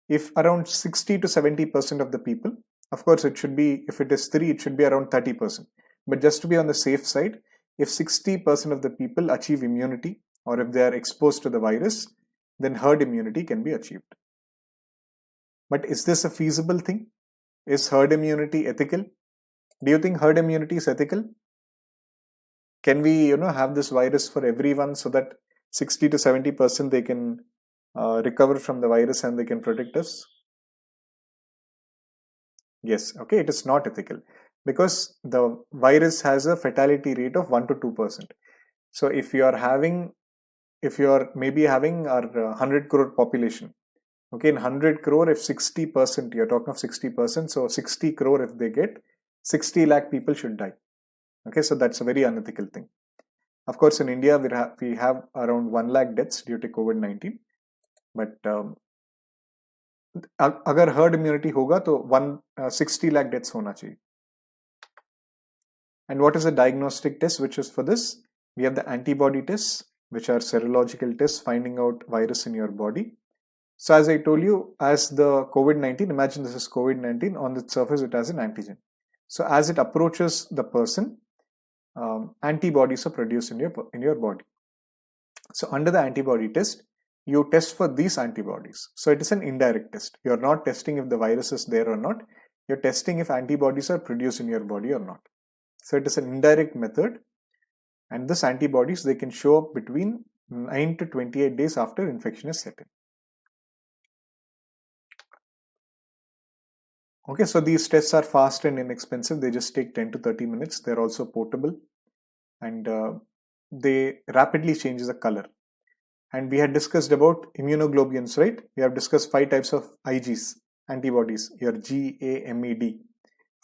if around 60 to 70% of the people, of course it should be, if it is 3, it should be around 30%. But just to be on the safe side, if 60% of the people achieve immunity, or if they are exposed to the virus, then herd immunity can be achieved. But is this a feasible thing? Is herd immunity ethical? Do you think herd immunity is ethical? Can we, have this virus for everyone so that 60 to 70% they can recover from the virus and they can protect us? Yes, okay, it is not ethical because the virus has a fatality rate of 1 to 2%. So if you are maybe having our 100 crore population, okay, in 100 crore, if 60%, you're talking of 60%, so 60 crore if they get, 60 lakh people should die. Okay, so that's a very unethical thing. Of course, in India, we have around 1 lakh deaths due to COVID-19. But अगर herd immunity होगा तो 60 lakh deaths होना चाहिए. And what is the diagnostic test which is for this? We have the antibody tests, which are serological tests finding out virus in your body. So as I told you, as the COVID-19, imagine this is COVID-19, on the surface it has an antigen. So as it approaches the person, antibodies are produced in your body. So under the antibody test, you test for these antibodies. So it is an indirect test. You are not testing if the virus is there or not. You're testing if antibodies are produced in your body or not. So it is an indirect method. And this antibodies, they can show up between 9 to 28 days after infection is set in. Okay, so these tests are fast and inexpensive. They just take 10 to 30 minutes. They're also portable and they rapidly change the color. And we had discussed about immunoglobulins, right? We have discussed 5 types of Igs, antibodies, your G, A, M, E, D.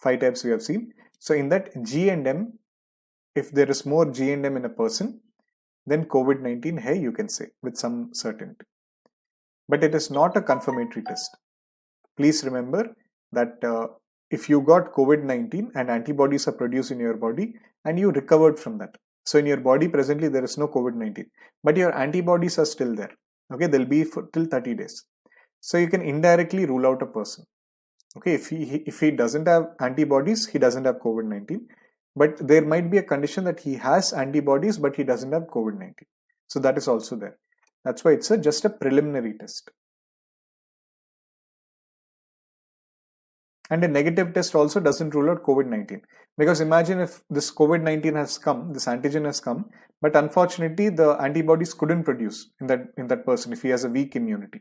5 types we have seen. So in that G and M, if there is more G and M in a person, then COVID-19 hai, you can say with some certainty. But it is not a confirmatory test. Please remember that if you got COVID-19 and antibodies are produced in your body and you recovered from that. So in your body presently there is no COVID-19, but your antibodies are still there. Okay, they'll be till 30 days. So you can indirectly rule out a person. Okay, if he doesn't have antibodies, he doesn't have COVID-19. But there might be a condition that he has antibodies, but he doesn't have COVID-19. So that is also there. That's why it's just a preliminary test. And a negative test also doesn't rule out COVID-19. Because imagine if this COVID-19 has come, this antigen has come, but unfortunately the antibodies couldn't produce in that person if he has a weak immunity.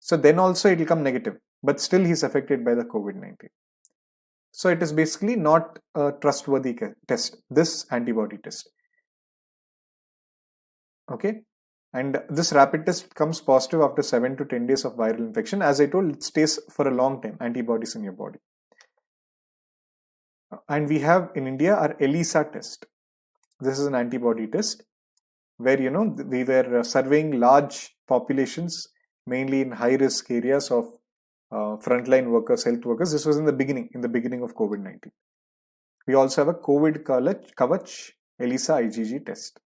So then also it will come negative, but still he's affected by the COVID-19. So it is basically not a trustworthy test, this antibody test. Okay. And this rapid test comes positive after 7 to 10 days of viral infection. As I told, it stays for a long time, antibodies in your body. And we have in India our ELISA test. This is an antibody test where, we were surveying large populations, mainly in high risk areas of frontline workers, health workers. This was in the beginning of COVID-19. We also have a COVID Kavach ELISA IgG test.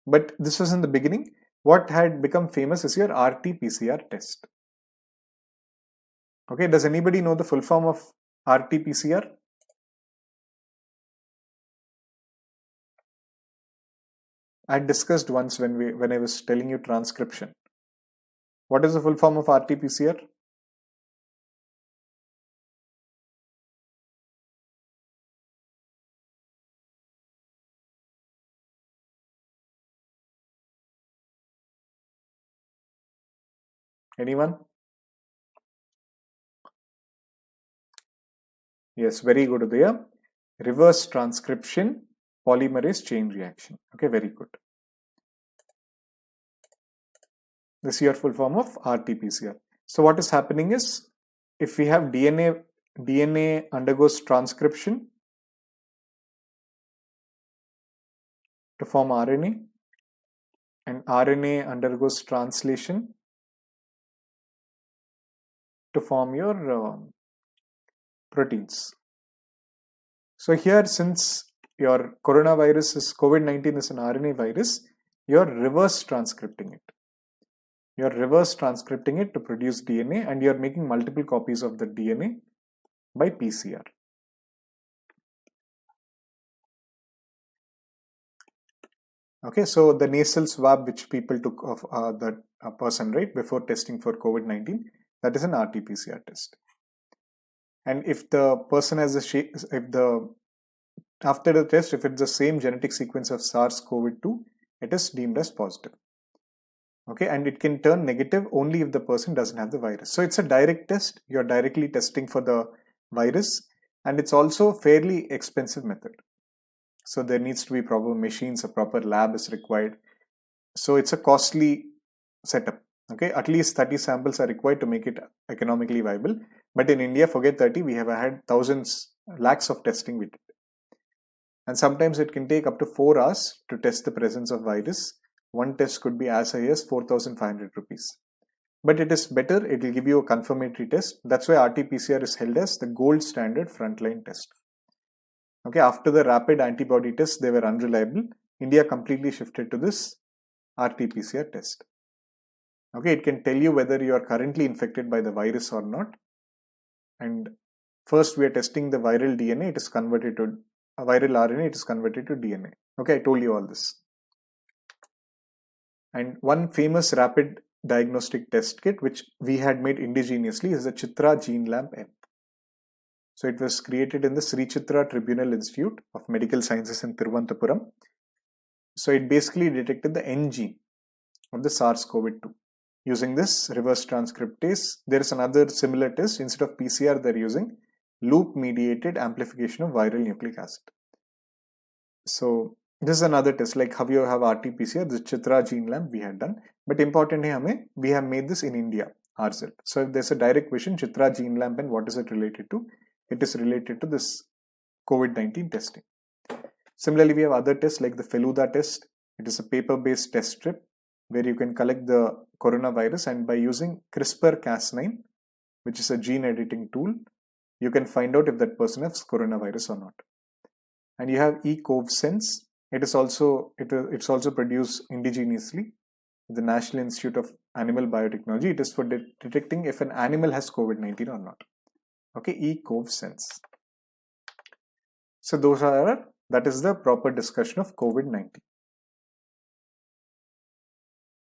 But this was in the beginning. What had become famous is your RT-PCR test. Okay, does anybody know the full form of RT-PCR? I discussed once when I was telling you transcription. What is the full form of RT-PCR? Anyone? Yes, very good, Udaya. Reverse transcription polymerase chain reaction. Okay, very good. This is your full form of RT-PCR. So what is happening is, if we have DNA DNA undergoes transcription to form RNA, and RNA undergoes translation to form your proteins. So here, since your coronavirus is COVID-19 is an RNA virus, you're reverse transcripting it. You're reverse transcripting it to produce DNA, and you're making multiple copies of the DNA by PCR. Okay, so the nasal swab which people took of that person, right, before testing for COVID-19, that is an RT-PCR test. And if the person has after the test, if it's the same genetic sequence of SARS-CoV-2, it is deemed as positive. Okay, and it can turn negative only if the person doesn't have the virus. So it's a direct test. You're directly testing for the virus, and it's also a fairly expensive method. So there needs to be proper machines, a proper lab is required. So it's a costly setup. Okay, at least 30 samples are required to make it economically viable. But in India, forget 30, we have had thousands, lakhs of testing with it. And sometimes it can take up to 4 hours to test the presence of virus. One test could be as high as 4,500 rupees. But it is better, it will give you a confirmatory test. That's why RT-PCR is held as the gold standard frontline test. Okay, after the rapid antibody tests, they were unreliable. India completely shifted to this RT-PCR test. Okay, it can tell you whether you are currently infected by the virus or not. And first we are testing the viral DNA, it is converted to a viral RNA, it is converted to DNA. Okay, I told you all this. And one famous rapid diagnostic test kit which we had made indigenously is the Chitra GeneLamp M. So it was created in the Sri Chitra Tribunal Institute of Medical Sciences in Thiruvananthapuram. So it basically detected the N gene of the SARS-CoV-2. Using this reverse transcriptase, there is another similar test. Instead of PCR, they're using loop-mediated amplification of viral nucleic acid. So this is another test, like how you have RT-PCR, the Chitra GeneLamp we had done. But importantly, we have made this in India ourselves. So if there's a direct question, Chitra GeneLamp, and what is it related to? It is related to this COVID-19 testing. Similarly, we have other tests like the Feluda test. It is a paper-based test strip where you can collect the coronavirus, and by using CRISPR-Cas9, which is a gene editing tool, you can find out if that person has coronavirus or not. And you have eCovSense. It's also produced indigenously. The National Institute of Animal Biotechnology. It is for detecting if an animal has COVID-19 or not. Okay, eCovSense. So that is the proper discussion of COVID-19.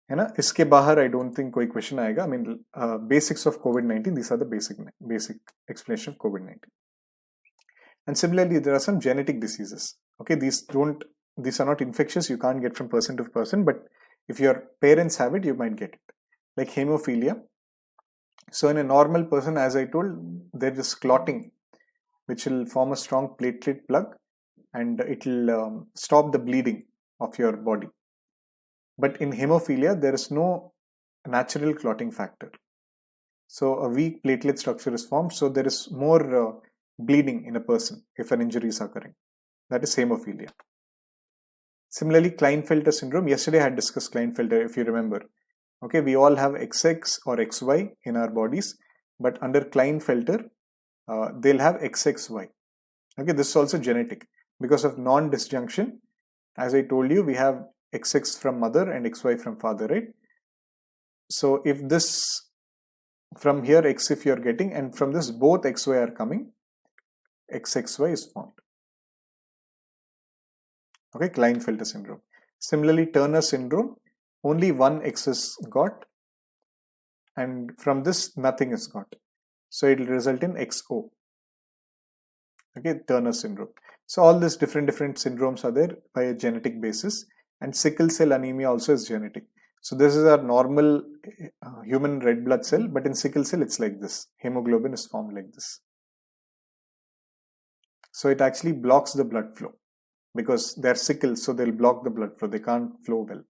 है ना, इसके बाहर I don't think कोई question आएगा. I mean, basics of COVID-19. These are the basic explanation of COVID-19. And similarly, there are some genetic diseases. Okay, these are not infectious. You can't get from person to person, but if your parents have it, you might get it. Like hemophilia. So in a normal person, as I told, there is clotting, which will form a strong platelet plug, and it will stop the bleeding of your body. But in hemophilia, there is no natural clotting factor. So a weak platelet structure is formed. So there is more bleeding in a person if an injury is occurring. That is hemophilia. Similarly, Klinefelter syndrome. Yesterday I had discussed Klinefelter, if you remember. Okay, we all have XX or XY in our bodies, but under Klinefelter, they'll have XXY. Okay, this is also genetic. Because of non-disjunction, as I told you, we have XX from mother and XY from father, right? So if this, from here X if you're getting, and from this both XY are coming, XXY is formed. Okay, Klinefelter syndrome. Similarly, Turner syndrome, only one X is got, and from this nothing is got. So it will result in XO. Okay, Turner syndrome. So all these different syndromes are there by a genetic basis, and sickle cell anemia also is genetic. So this is our normal human red blood cell, but in sickle cell it's like this. Hemoglobin is formed like this. So it actually blocks the blood flow because they're sickle, so they'll block the blood flow. They can't flow well.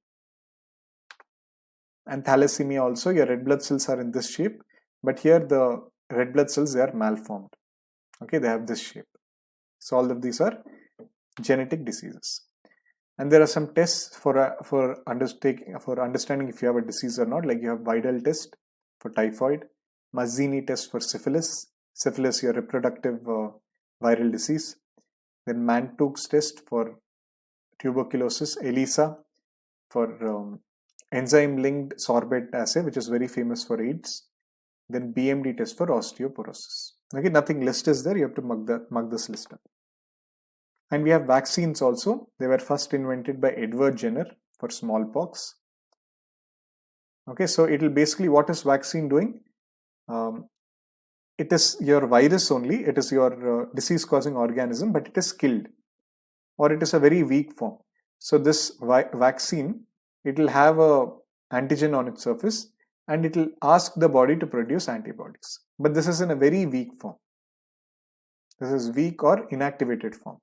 And thalassemia also, your red blood cells are in this shape, but here the red blood cells, they are malformed. Okay, they have this shape. So all of these are genetic diseases. And there are some tests for understanding if you have a disease or not. Like you have Vidal test for typhoid, Mazzini test for syphilis, your reproductive viral disease. Then Mantoux test for tuberculosis, ELISA for enzyme-linked sorbate assay, which is very famous for AIDS. Then BMD test for osteoporosis. Okay, nothing list is there. You have to mug this list up. And we have vaccines also. They were first invented by Edward Jenner for smallpox. Okay, so it will basically, what is vaccine doing? It is your virus only. It is your disease-causing organism, but it is killed, or it is a very weak form. So this vaccine, it will have a antigen on its surface, and it will ask the body to produce antibodies. But this is in a very weak form. This is weak or inactivated form.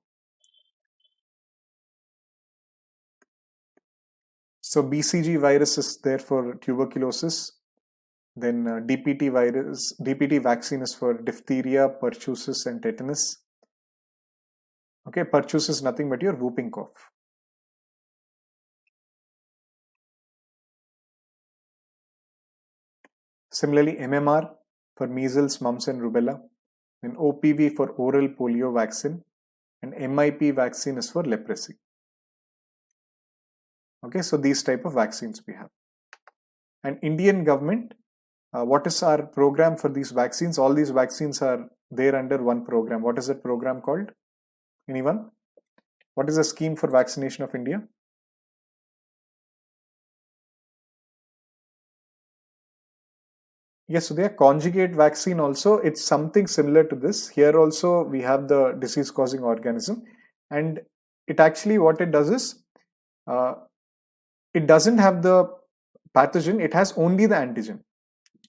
So BCG virus is there for tuberculosis. Then DPT vaccine is for diphtheria, pertussis, and tetanus. Okay, pertussis is nothing but your whooping cough. Similarly, MMR for measles, mumps, and rubella. Then OPV for oral polio vaccine, and MIP vaccine is for leprosy. Okay, so these type of vaccines we have. And Indian government, what is our program for these vaccines? All these vaccines are there under one program. What is that program called? Anyone? What is the scheme for vaccination of India? Yes, so they are conjugate vaccine also. It's something similar to this. Here also we have the disease causing organism, and it actually, what it does is, it doesn't have the pathogen, it has only the antigen.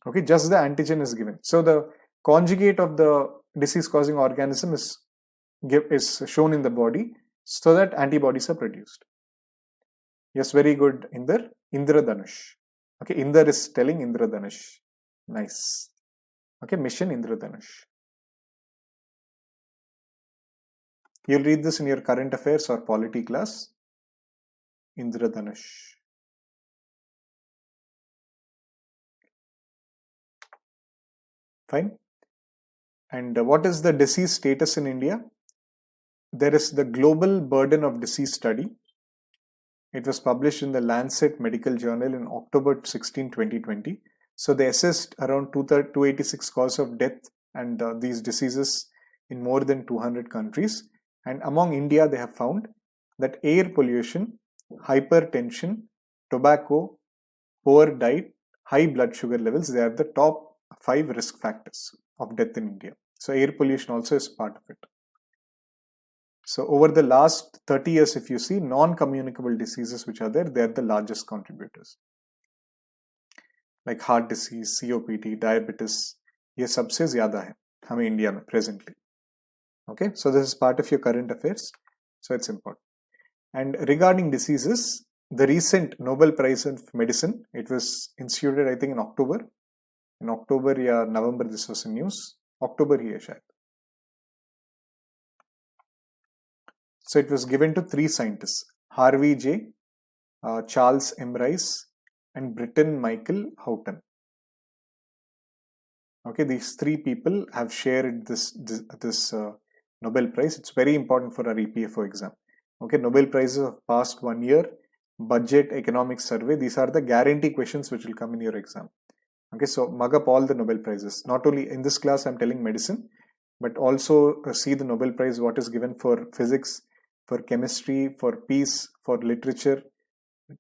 Okay, just the antigen is given. So the conjugate of the disease causing organism is shown in the body so that antibodies are produced. Yes, very good, Inder. Indradhanush. Okay, Inder is telling Indradhanush. Nice. Okay, mission Indradhanush. You'll read this in your current affairs or polity class. Indradhanush. Fine. And what is the disease status in India? There is the Global Burden of Disease Study. It was published in the Lancet Medical Journal in October 16, 2020. So they assessed around 286 causes of death and these diseases in more than 200 countries. And among India, they have found that air pollution, hypertension, tobacco, poor diet, high blood sugar levels, they are the top 5 risk factors of death in India. So air pollution also is part of it. So over the last 30 years, if you see, non-communicable diseases which are there, they are the largest contributors. Like heart disease, COPD, diabetes, ये सबसे ज़्यादा है हमें India में presently. Okay, so this is part of your current affairs, so it's important. And regarding diseases, the recent Nobel Prize in Medicine, it was instituted, I think, in October. In October or November, this was in news. October ही है शायद. So it was given to 3 scientists: Harvey J, Charles M. Rice, and Britton Michael Houghton. Okay, these 3 people have shared this Nobel Prize. It's very important for our EPFO exam. Okay, Nobel Prizes of past 1 year, budget, economic survey. These are the guarantee questions which will come in your exam. Okay, so mug up all the Nobel Prizes. Not only in this class, I'm telling medicine, but also see the Nobel Prize, what is given for physics, for chemistry, for peace, for literature.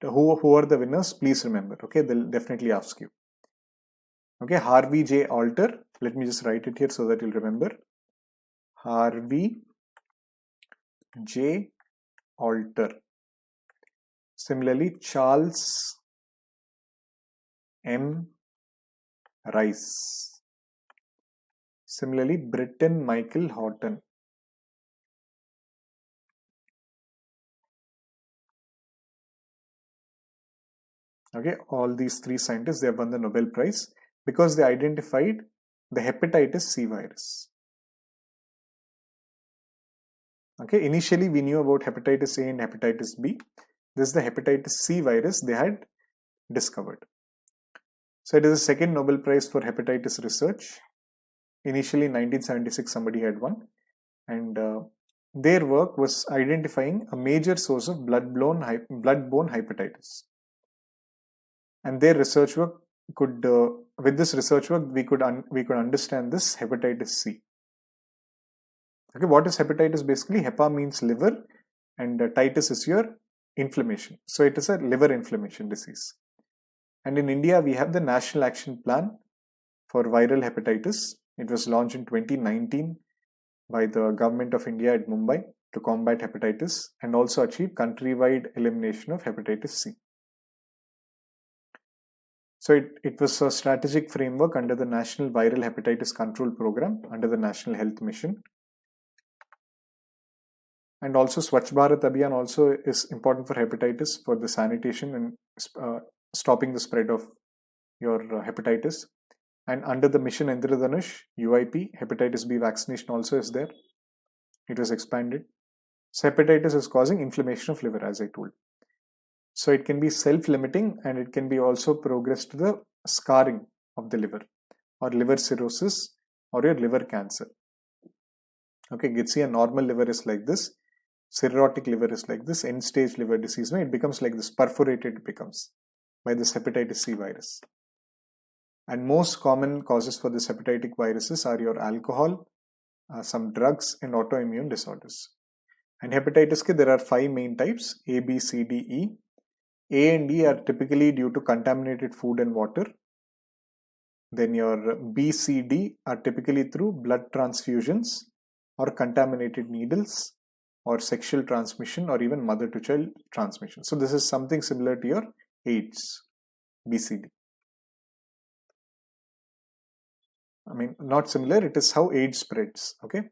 Who are the winners? Please remember. Okay, they'll definitely ask you. Okay, Harvey J. Alter. Let me just write it here so that you'll remember. Harvey J. Alter. Similarly, Charles M. Rice. Similarly, Britton Michael Houghton. Okay, all these 3 scientists, they have won the Nobel Prize because they identified the hepatitis C virus. Okay, initially we knew about hepatitis A and hepatitis B. This is the hepatitis C virus they had discovered. So it is the second Nobel Prize for hepatitis research. Initially in 1976 somebody had won, and their work was identifying a major source of blood-borne hepatitis. And their research work could, with this research work, we could understand this hepatitis C. Okay, what is hepatitis? Basically, hepa means liver, and titis is your inflammation. So it is a liver inflammation disease. And in India, we have the National Action Plan for viral hepatitis. It was launched in 2019 by the government of India at Mumbai to combat hepatitis and also achieve countrywide elimination of hepatitis C. So it was a strategic framework under the National Viral Hepatitis Control Program under the National Health Mission. And also Swachh Bharat Abhiyan also is important for hepatitis, for the sanitation and stopping the spread of your hepatitis. And under the Mission Indradhanush, UIP, hepatitis B vaccination also is there. It was expanded. So hepatitis is causing inflammation of liver, as I told. So it can be self-limiting and it can be also progress to the scarring of the liver or liver cirrhosis or your liver cancer. Okay, you can see a normal liver is like this, cirrhotic liver is like this, end-stage liver disease, it becomes like this, perforated it becomes by this hepatitis C virus. And most common causes for this hepatitic viruses are your alcohol, some drugs, and autoimmune disorders. And hepatitis K, there are 5 main types: A, B, C, D, E. A and E are typically due to contaminated food and water. Then your B, C, D are typically through blood transfusions or contaminated needles or sexual transmission or even mother to child transmission. So this is something similar to your AIDS, BCD. I mean, not similar, it is how AIDS spreads. Okay,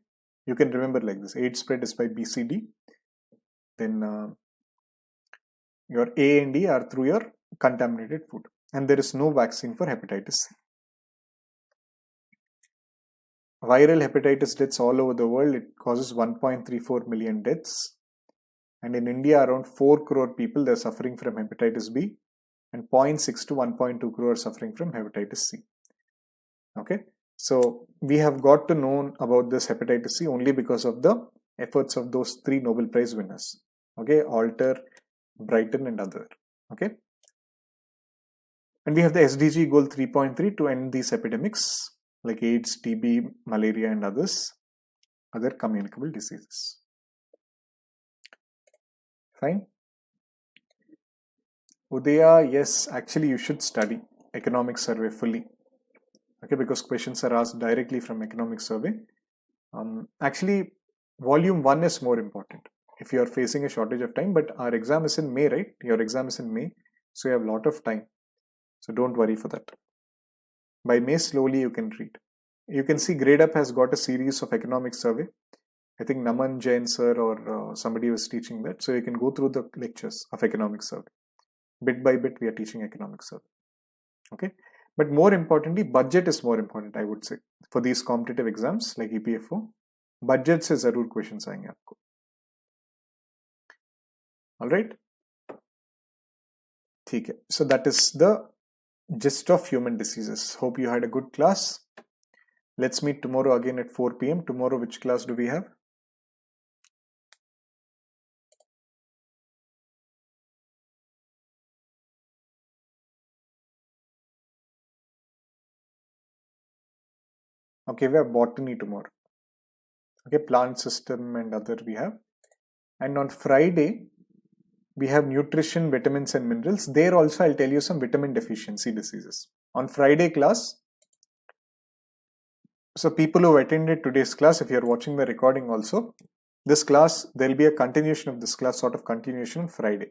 you can remember like this: AIDS spread is by BCD. Then your A and D are through your contaminated food, and there is no vaccine for hepatitis C. Viral hepatitis deaths all over the world, it causes 1.34 million deaths. And in India, around 4 crore people, they're suffering from hepatitis B, and 0.6 to 1.2 crore suffering from hepatitis C. Okay, so we have got to know about this hepatitis C only because of the efforts of those 3 Nobel Prize winners. Okay, Alter, Brighton, and other. Okay, and we have the SDG goal 3.3 to end these epidemics like AIDS, TB, malaria, and other communicable diseases. Fine. Udaya, yes, actually you should study economic survey fully. Okay, because questions are asked directly from economic survey. Actually, volume 1 is more important if you are facing a shortage of time, but our exam is in May, right? Your exam is in May, so you have a lot of time. So don't worry for that. By May, slowly you can read. You can see GradeUp has got a series of economic survey. I think Naman Jain sir or somebody was teaching that. So you can go through the lectures of economic survey. Bit by bit, we are teaching economic survey. Okay. But more importantly, budget is more important, I would say, for these competitive exams like EPFO. Budget se zarur questions aayenge aapko. All right. ठीक है. So that is the gist of human diseases. Hope you had a good class. Let's meet tomorrow again at 4 p.m. Tomorrow, which class do we have? Okay, we have botany tomorrow. Okay, plant system and other we have. And on Friday, we have nutrition, vitamins and minerals. There also I'll tell you some vitamin deficiency diseases. On Friday class, so people who attended today's class, if you're watching the recording also, this class, there'll be a continuation of this class, sort of continuation on Friday.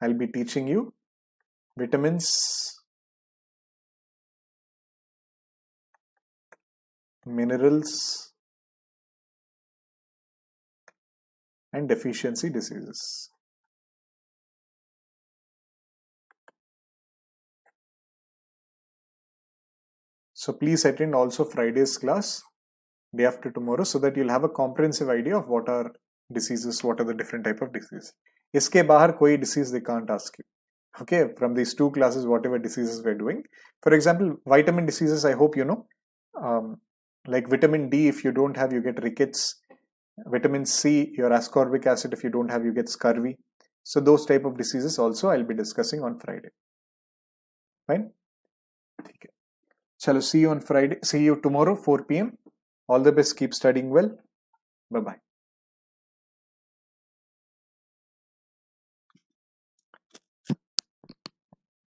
I'll be teaching you vitamins, minerals, and deficiency diseases. So please attend also Friday's class. day after tomorrow, so that you'll have a comprehensive idea of what are diseases, what are the different type of diseases. Iske bahar koi disease they can't ask you. Okay, from these 2 classes, whatever diseases we're doing. For example, vitamin diseases, I hope you know. Like vitamin D, if you don't have, you get rickets. Vitamin C, your ascorbic acid, if you don't have, you get scurvy. So those type of diseases also I'll be discussing on Friday. Fine? Okay. Chalo, see you on Friday. See you tomorrow, 4 p.m. All the best. Keep studying well. Bye-bye.